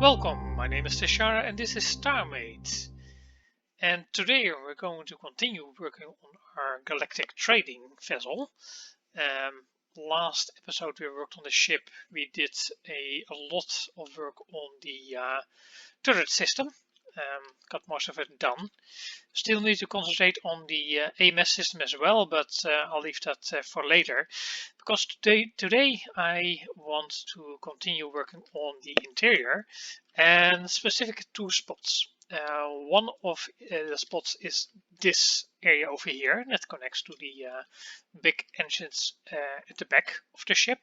Welcome, my name is Tashara and this is StarMade. And today we're going to continue working on our galactic trading vessel. Last episode we worked on the ship. We did a lot of work on the turret system. Got most of it done. Still need to concentrate on the AMS system as well, but I'll leave that for later. Because today I want to continue working on the interior and specific two spots. One of the spots is this area over here that connects to the big entrance at the back of the ship,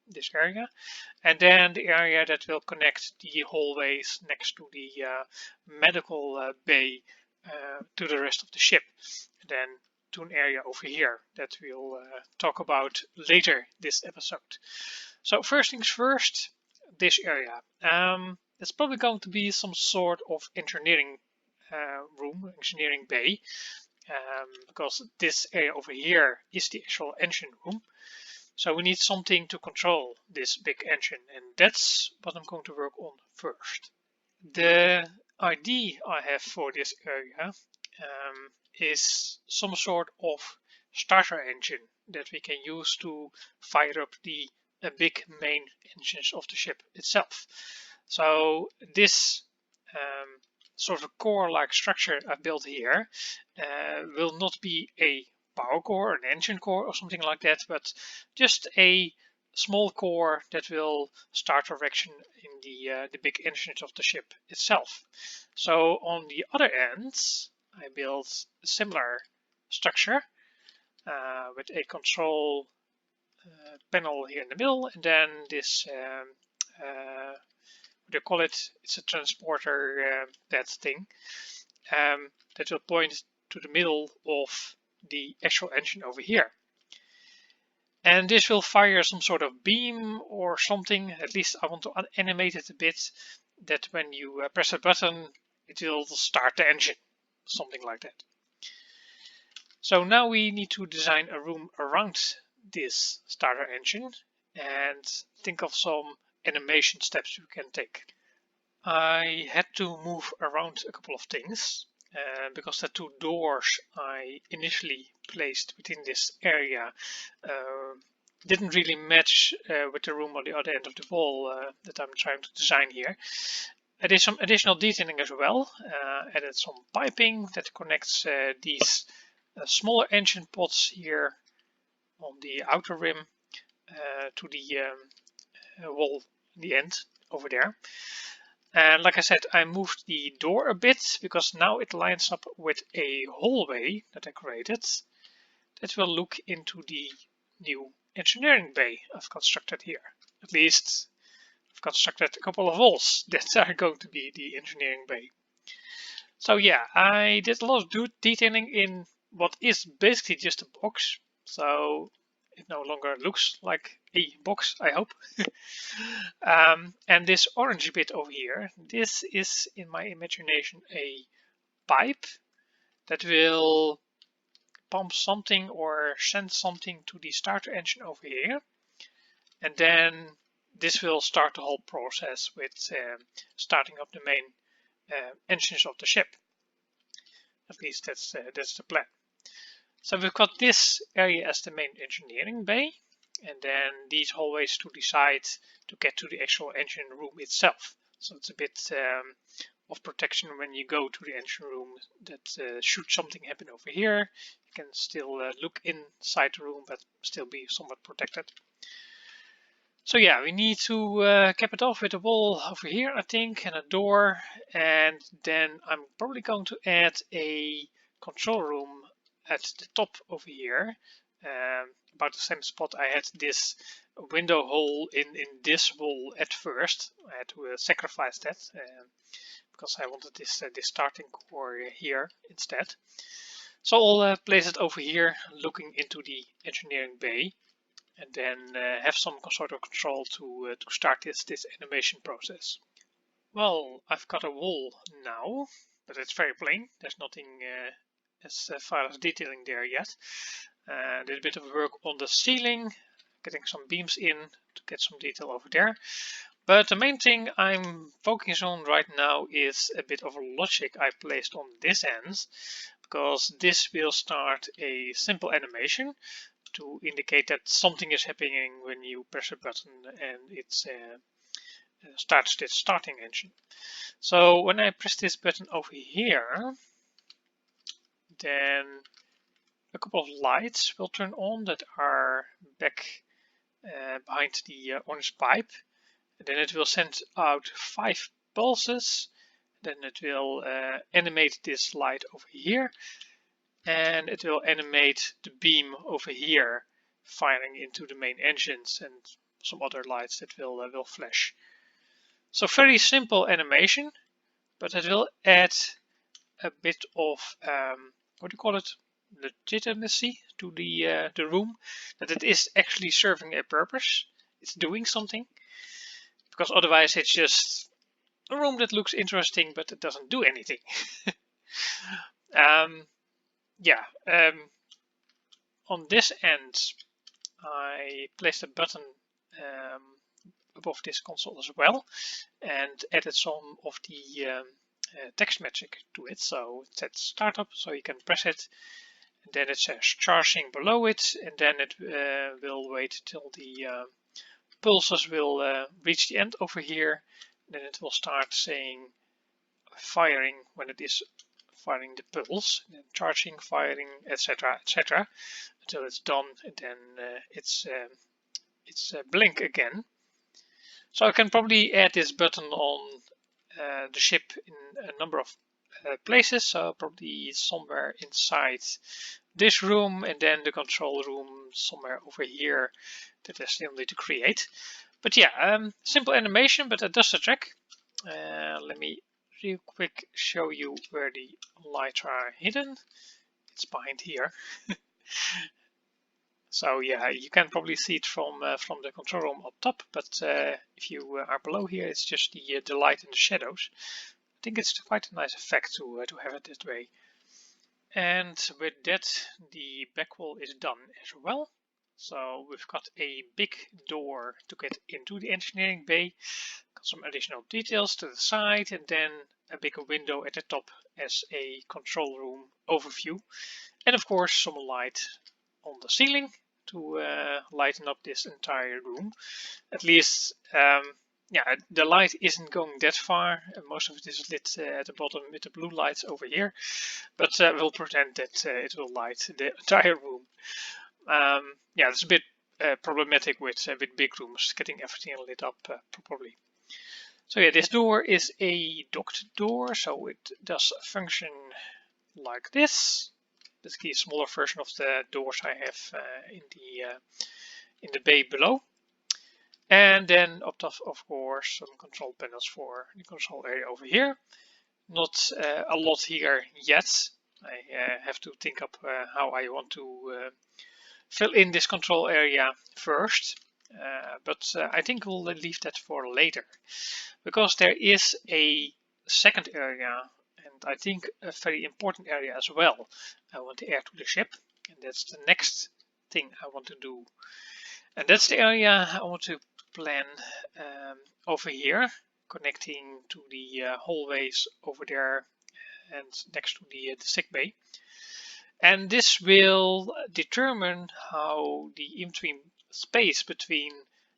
this area, and then the area that will connect the hallways next to the medical bay to the rest of the ship, and then to an area over here that we'll talk about later this episode. So first things first, this area. It's probably going to be some sort of engineering room, engineering bay, because this area over here is the actual engine room. So we need something to control this big engine, and that's what I'm going to work on first. The idea I have for this area is some sort of starter engine that we can use to fire up the big main engines of the ship itself. So this sort of core-like structure I built here will not be a power core, an engine core or something like that, but just a small core that will start erection in the big engines of the ship itself. So on the other end, I built a similar structure with a control panel here in the middle, and then this what do you call it? It's a transporter that thing that will point to the middle of the actual engine over here. And this will fire some sort of beam or something. At least I want to animate it a bit, that when you press a button, it will start the engine, something like that. So now we need to design a room around this starter engine and think of some animation steps we can take. I had to move around a couple of things because the two doors I initially placed within this area didn't really match with the room on the other end of the wall that I'm trying to design here. I did some additional detailing as well, added some piping that connects these smaller engine pods here on the outer rim to the wall in the end over there. And like I said, I moved the door a bit because now it lines up with a hallway that I created that will look into the new engineering bay I've constructed here. At least I've constructed a couple of walls that are going to be the engineering bay. So yeah, I did a lot of detailing in what is basically just a box. So it no longer looks like a box, I hope. And this orange bit over here, this is in my imagination a pipe that will pump something or send something to the starter engine over here. And then this will start the whole process with starting up the main engines of the ship. At least that's the plan. So we've got this area as the main engineering bay, and then these hallways to the side to get to the actual engine room itself. So it's a bit of protection when you go to the engine room, that should something happen over here, you can still look inside the room but still be somewhat protected. So yeah, we need to cap it off with a wall over here, I think, and a door, and then I'm probably going to add a control room at the top over here, about the same spot I had this window hole in this wall at first. I had to sacrifice that because I wanted this starting core here instead. So I'll place it over here looking into the engineering bay, and then have some sort of control to start this animation process. Well, I've got a wall now, but it's very plain. There's nothing as far as detailing there yet. Did a bit of work on the ceiling, getting some beams in to get some detail over there. But the main thing I'm focusing on right now is a bit of logic I placed on this end, because this will start a simple animation to indicate that something is happening when you press a button and it starts this starting engine. So when I press this button over here, then a couple of lights will turn on that are back behind the orange pipe. And then it will send out 5 pulses. Then it will animate this light over here, and it will animate the beam over here, firing into the main engines and some other lights that will flash. So very simple animation, but it will add a bit of what do you call it, legitimacy to the room, that it is actually serving a purpose. It's doing something, because otherwise it's just a room that looks interesting but it doesn't do anything. Yeah, on this end I placed a button above this console as well and added some of the text magic to it. So it says startup, so you can press it, and then it says charging below it, and then it will wait till the pulses will reach the end over here. Then it will start saying firing when it is firing the pulse, then charging, firing, etc., etc., until it's done, and then it's blink again. So I can probably add this button on the ship in a number of places, so probably somewhere inside this room, and then the control room somewhere over here that I still need to create. But yeah, simple animation, but that does the trick. Let me real quick show you where the lights are hidden. It's behind here. So yeah, you can probably see it from the control room up top, but if you are below here, it's just the light and the shadows. I think it's quite a nice effect to have it this way. And with that, the back wall is done as well. So we've got a big door to get into the engineering bay, got some additional details to the side, and then a bigger window at the top as a control room overview. And of course some light on the ceiling to lighten up this entire room. At least, yeah, the light isn't going that far. Most of it is lit at the bottom with the blue lights over here, but we'll pretend that it will light the entire room. Yeah, it's a bit problematic with big rooms getting everything lit up properly. So yeah, this door is a docked door, so it does function like this. Basically a smaller version of the doors I have in the bay below. And then up top, of course, some control panels for the control area over here. Not a lot here yet. I have to think up how I want to fill in this control area first. But I think we'll leave that for later, because there is a second area, and I think a very important area as well, I want to add to the ship, and that's the next thing I want to do. And that's the area I want to plan over here, connecting to the hallways over there and next to the sick bay. And this will determine how the in-between space between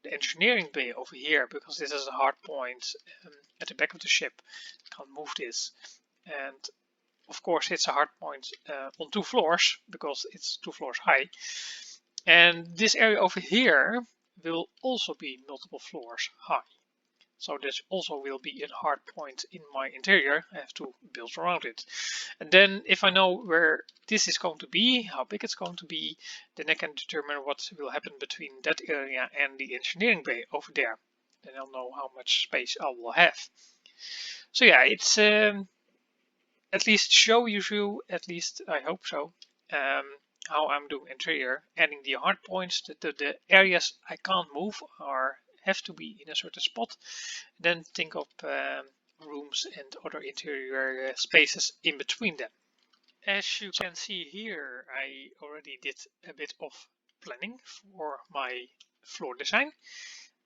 the engineering bay over here, because this is a hard point at the back of the ship, can't move this, and of course it's a hard point on 2 floors because it's 2 floors high, and this area over here will also be multiple floors high. So this also will be a hard point in my interior. I have to build around it. And then if I know where this is going to be, how big it's going to be, then I can determine what will happen between that area and the engineering bay over there. Then I'll know how much space I will have. So yeah, it's at least show you, at least I hope so, how I'm doing interior, adding the hard points, the areas I can't move or have to be in a certain spot, then think of rooms and other interior spaces in between them. As you can see here, I already did a bit of planning for my floor design,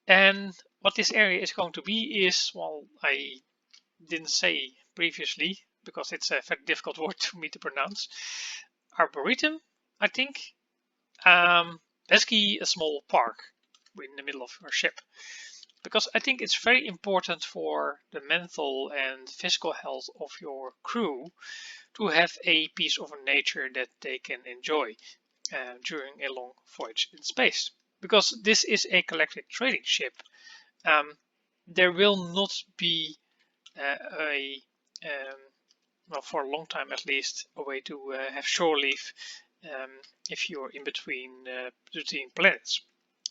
And what this area is going to be is, well, I didn't say previously because it's a very difficult word for me to pronounce. Arboretum, I think. Basically a small park in the middle of your ship. Because I think it's very important for the mental and physical health of your crew to have a piece of nature that they can enjoy during a long voyage in space. Because this is a galactic trading ship, there will not be well, for a long time at least, a way to have shore leave if you're in between planets.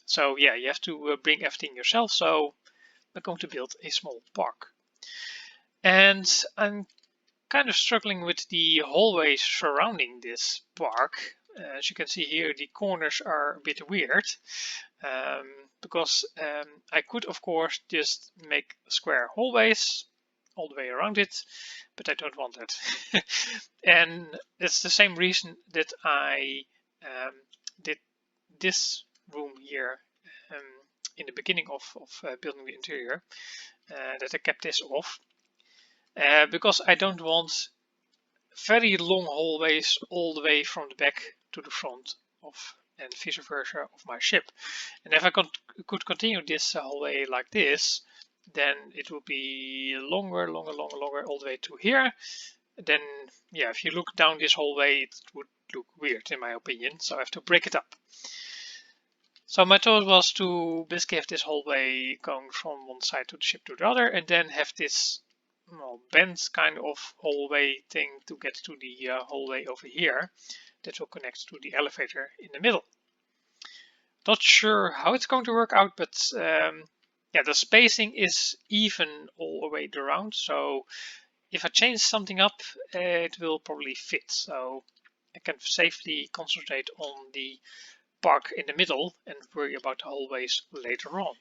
So yeah, you have to bring everything yourself. So I'm going to build a small park. And I'm kind of struggling with the hallways surrounding this park. As you can see here, the corners are a bit weird because I could, of course, just make square hallways all the way around it, but I don't want that. And that's the same reason that I did this room here in the beginning of building the interior, that I kept this off, because I don't want very long hallways all the way from the back to the front of, and vice versa, of my ship. And if I could continue this hallway like this, then it will be longer all the way to here. Then yeah, if you look down this hallway, it would look weird in my opinion, so I have to break it up. So my thought was to basically have this hallway going from one side to the ship to the other, and then have this bent kind of hallway thing to get to the hallway over here that will connect to the elevator in the middle. Not sure how it's going to work out, but yeah, the spacing is even all the way around, so if I change something up, it will probably fit, so I can safely concentrate on the park in the middle and worry about the hallways later on.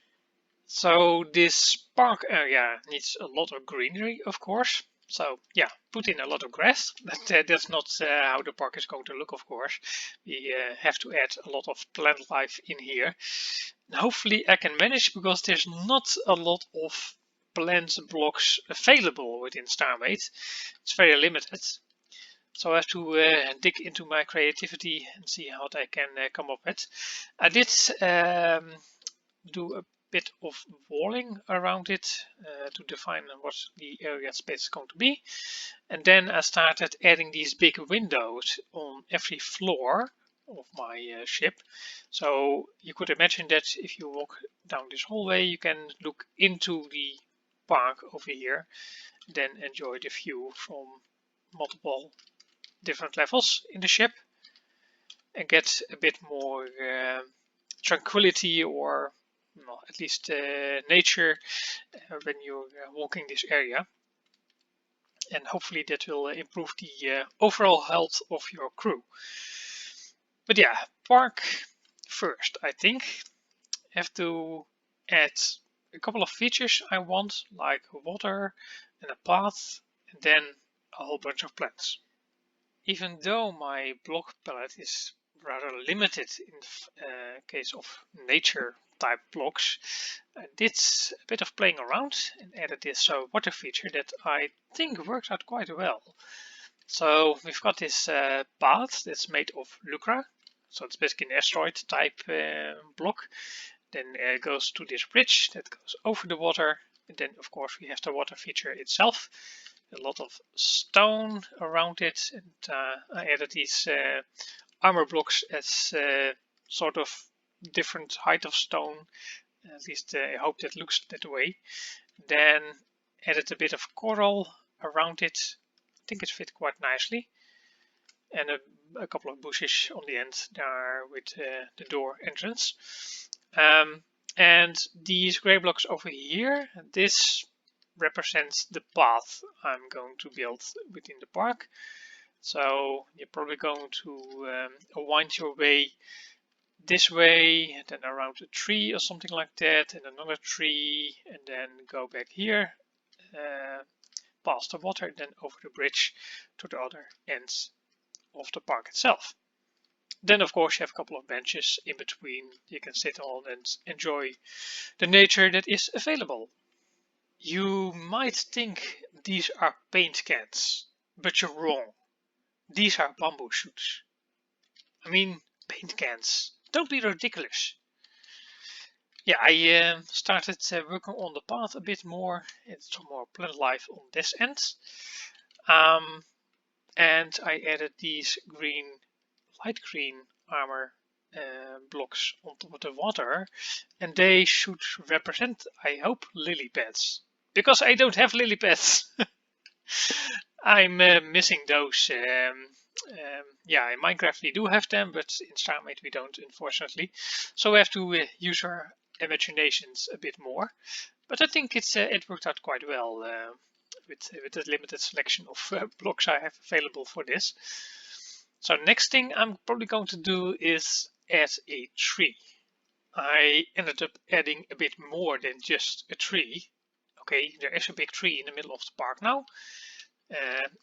So this park area needs a lot of greenery, of course. So yeah, put in a lot of grass, but that's not how the park is going to look, of course. We have to add a lot of plant life in here. And hopefully I can manage, because there's not a lot of plant blocks available within StarMade. It's very limited. So I have to dig into my creativity and see how I can come up with. I did do a bit of walling around it to define what the area space is going to be. And then I started adding these big windows on every floor of my ship. So you could imagine that if you walk down this hallway, you can look into the park over here, then enjoy the view from multiple different levels in the ship and get a bit more tranquility, or well, at least nature when you're walking this area, and hopefully that will improve the overall health of your crew. But yeah, park first. I think have to add a couple of features I want, like water and a path, and then a whole bunch of plants. Even though my block palette is rather limited in case of nature type blocks, I did a bit of playing around and added this water feature that I think works out quite well. So we've got this path that's made of lucra, so it's basically an asteroid type block. Then it goes to this bridge that goes over the water, and then of course we have the water feature itself. A lot of stone around it, and I added these armor blocks as sort of different height of stone. At least I hope that looks that way. Then added a bit of coral around it. I think it fit quite nicely. And a couple of bushes on the end there with the door entrance. And these gray blocks over here, this represents the path I'm going to build within the park. So you're probably going to wind your way this way, and then around a tree or something like that, and another tree, and then go back here, past the water, then over the bridge to the other ends of the park itself. Then of course you have a couple of benches in between you can sit on and enjoy the nature that is available. You might think these are paint cans, but you're wrong. These are bamboo shoots. I mean, paint cans. Don't be ridiculous. Yeah, I started working on the path a bit more. It's some more plant life on this end. And I added these light green armor blocks on top of the water, and they should represent, I hope, lily pads. Because I don't have lily pads. I'm missing those. Yeah, in Minecraft we do have them, but in StarMade we don't, unfortunately. So we have to use our imaginations a bit more. But I think it worked out quite well with the limited selection of blocks I have available for this. So next thing I'm probably going to do is add a tree. I ended up adding a bit more than just a tree. Okay, there is a big tree in the middle of the park now.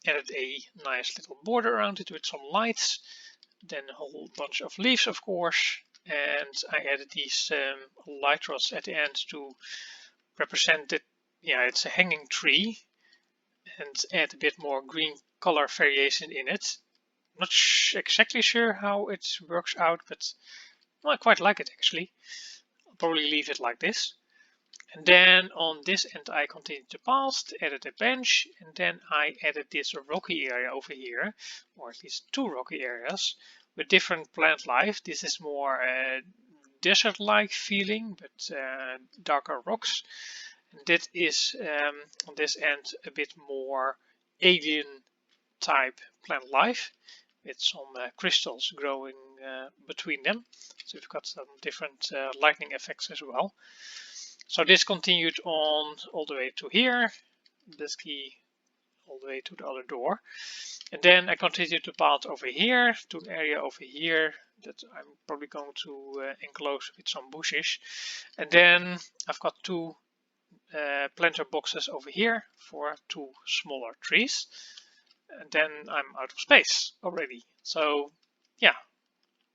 Added a nice little border around it with some lights, then a whole bunch of leaves, of course, and I added these light rods at the end to represent it. Yeah, it's a hanging tree, and add a bit more green color variation in it. Not exactly sure how it works out, but I quite like it actually. I'll probably leave it like this. And then on this end I continued the path, added a bench, and then I added this rocky area over here, or at least two rocky areas with different plant life. This is more desert-like feeling, but darker rocks. And that is on this end a bit more alien type plant life with some crystals growing between them. So we've got some different lightning effects as well. So this continued on all the way to here, this key all the way to the other door. And then I continued the path over here to an area over here that I'm probably going to enclose with some bushes. And then I've got two planter boxes over here for two smaller trees. And then I'm out of space already. So yeah,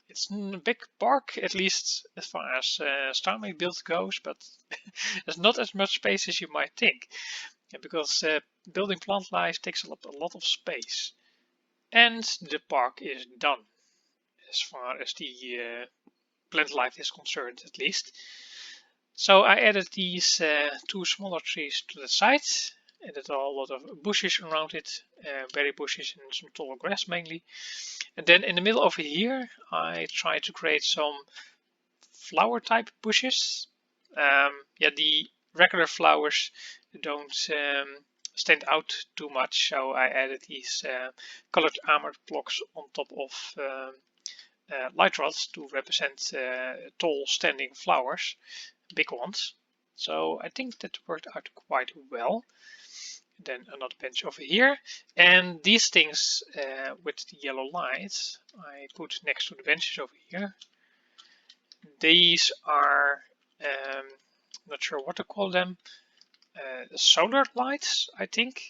it's a big park, at least as far as StarMade build goes, but there's not as much space as you might think. Yeah, because building plant life takes a lot of space. And the park is done, as far as the plant life is concerned, at least. So I added these two smaller trees to the side, added a lot of bushes around it, berry bushes and some tall grass mainly. And then in the middle over here, I tried to create some flower type bushes. Yeah, the regular flowers don't stand out too much, so I added these colored armored blocks on top of light rods to represent tall standing flowers, big ones. So I think that worked out quite well. Then another bench over here, and these things with the yellow lights I put next to the benches over here. These are not sure what to call them, solar lights, I think.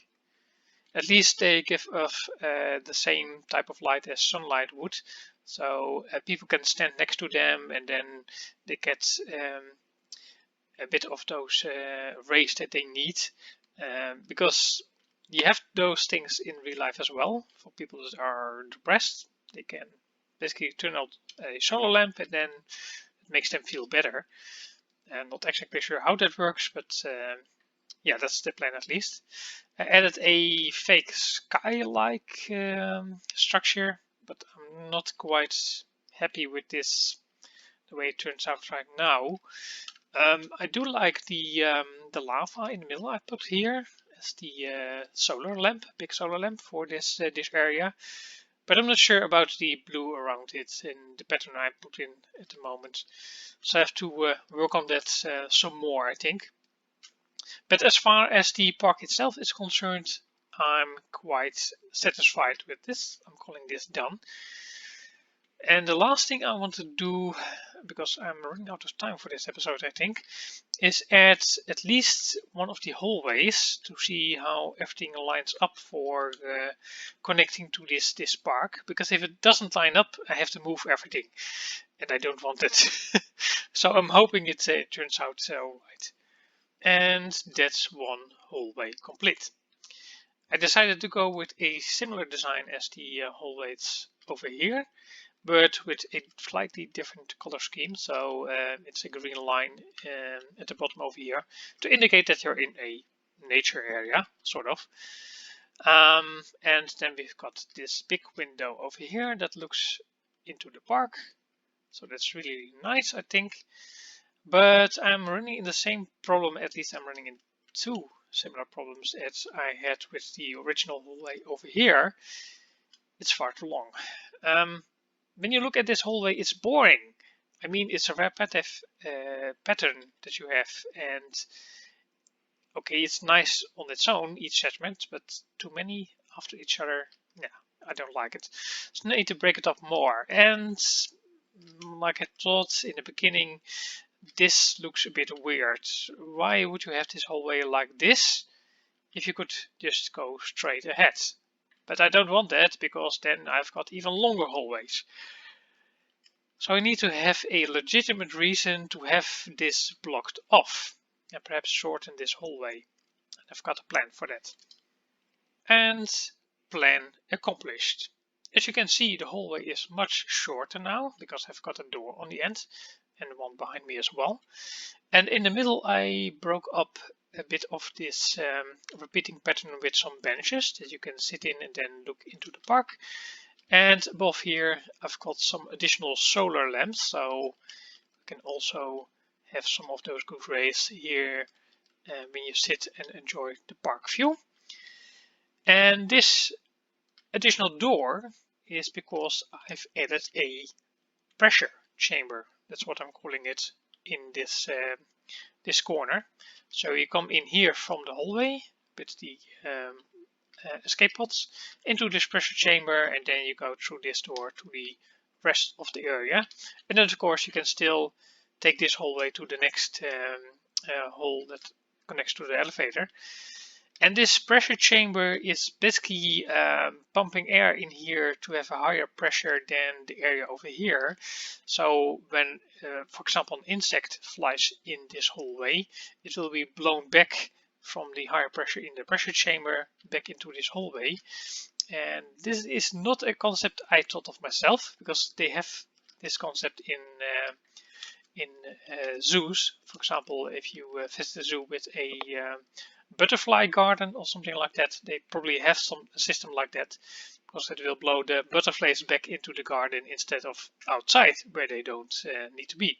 At least they give off the same type of light as sunlight would, so people can stand next to them and then they get a bit of those rays that they need. Because you have those things in real life as well. For people that are depressed, they can basically turn out a solar lamp and then it makes them feel better. I'm not exactly sure how that works, but yeah, that's the plan at least. I added a fake sky-like structure, but I'm not quite happy with this, the way it turns out right now. I do like the lava in the middle I put here as the solar lamp, big solar lamp for this this area. But I'm not sure about the blue around it in the pattern I put in at the moment. So I have to work on that some more, I think. But as far as the park itself is concerned, I'm quite satisfied with this. I'm calling this done. And the last thing I want to do, because I'm running out of time for this episode, I think, is add at least one of the hallways to see how everything lines up for connecting to this park. Because if it doesn't line up, I have to move everything, and I don't want it. So I'm hoping it turns out right. And that's one hallway complete. I decided to go with a similar design as the hallways over here, but with a slightly different color scheme. So it's a green line at the bottom over here to indicate that you're in a nature area, sort of. And then we've got this big window over here that looks into the park. So that's really nice, I think. But I'm running in the same problem, at least I'm running in two similar problems as I had with the original hallway over here. It's far too long. When you look at this hallway, it's boring. I mean, it's a repetitive pattern that you have, and okay, it's nice on its own, each segment, but too many after each other, yeah, I don't like it. So I need to break it up more. And like I thought in the beginning, this looks a bit weird. Why would you have this hallway like this if you could just go straight ahead? But I don't want that, because then I've got even longer hallways. So I need to have a legitimate reason to have this blocked off, and perhaps shorten this hallway. And I've got a plan for that. And plan accomplished. As you can see, the hallway is much shorter now, because I've got a door on the end and one behind me as well. And in the middle, I broke up a bit of this repeating pattern with some benches that you can sit in and then look into the park. And above here, I've got some additional solar lamps, so you can also have some of those good rays here when you sit and enjoy the park view. And this additional door is because I've added a pressure chamber. That's what I'm calling it in this corner. So you come in here from the hallway with the escape pods into this pressure chamber, and then you go through this door to the rest of the area. And then of course you can still take this hallway to the next hall that connects to the elevator. And this pressure chamber is basically pumping air in here to have a higher pressure than the area over here. So when, for example, an insect flies in this hallway, it will be blown back from the higher pressure in the pressure chamber back into this hallway. And this is not a concept I thought of myself, because they have this concept in zoos. For example, if you visit a zoo with a butterfly garden or something like that, they probably have some system like that, because it will blow the butterflies back into the garden instead of outside where they don't need to be.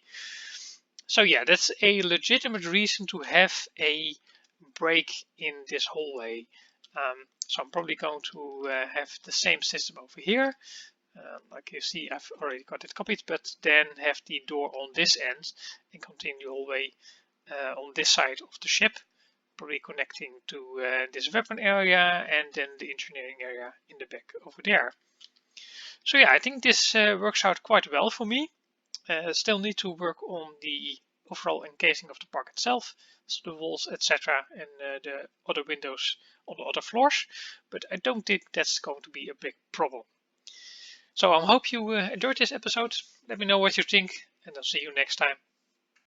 So yeah, that's a legitimate reason to have a break in this hallway. So I'm probably going to have the same system over here. Like you see, I've already got it copied, but then have the door on this end and continue all the way on this side of the ship, probably connecting to this weapon area and then the engineering area in the back over there. So yeah, I think this works out quite well for me. Still need to work on the overall encasing of the park itself, so the walls, etc., and the other windows on the other floors, but I don't think that's going to be a big problem. So I hope you enjoyed this episode. Let me know what you think, and I'll see you next time.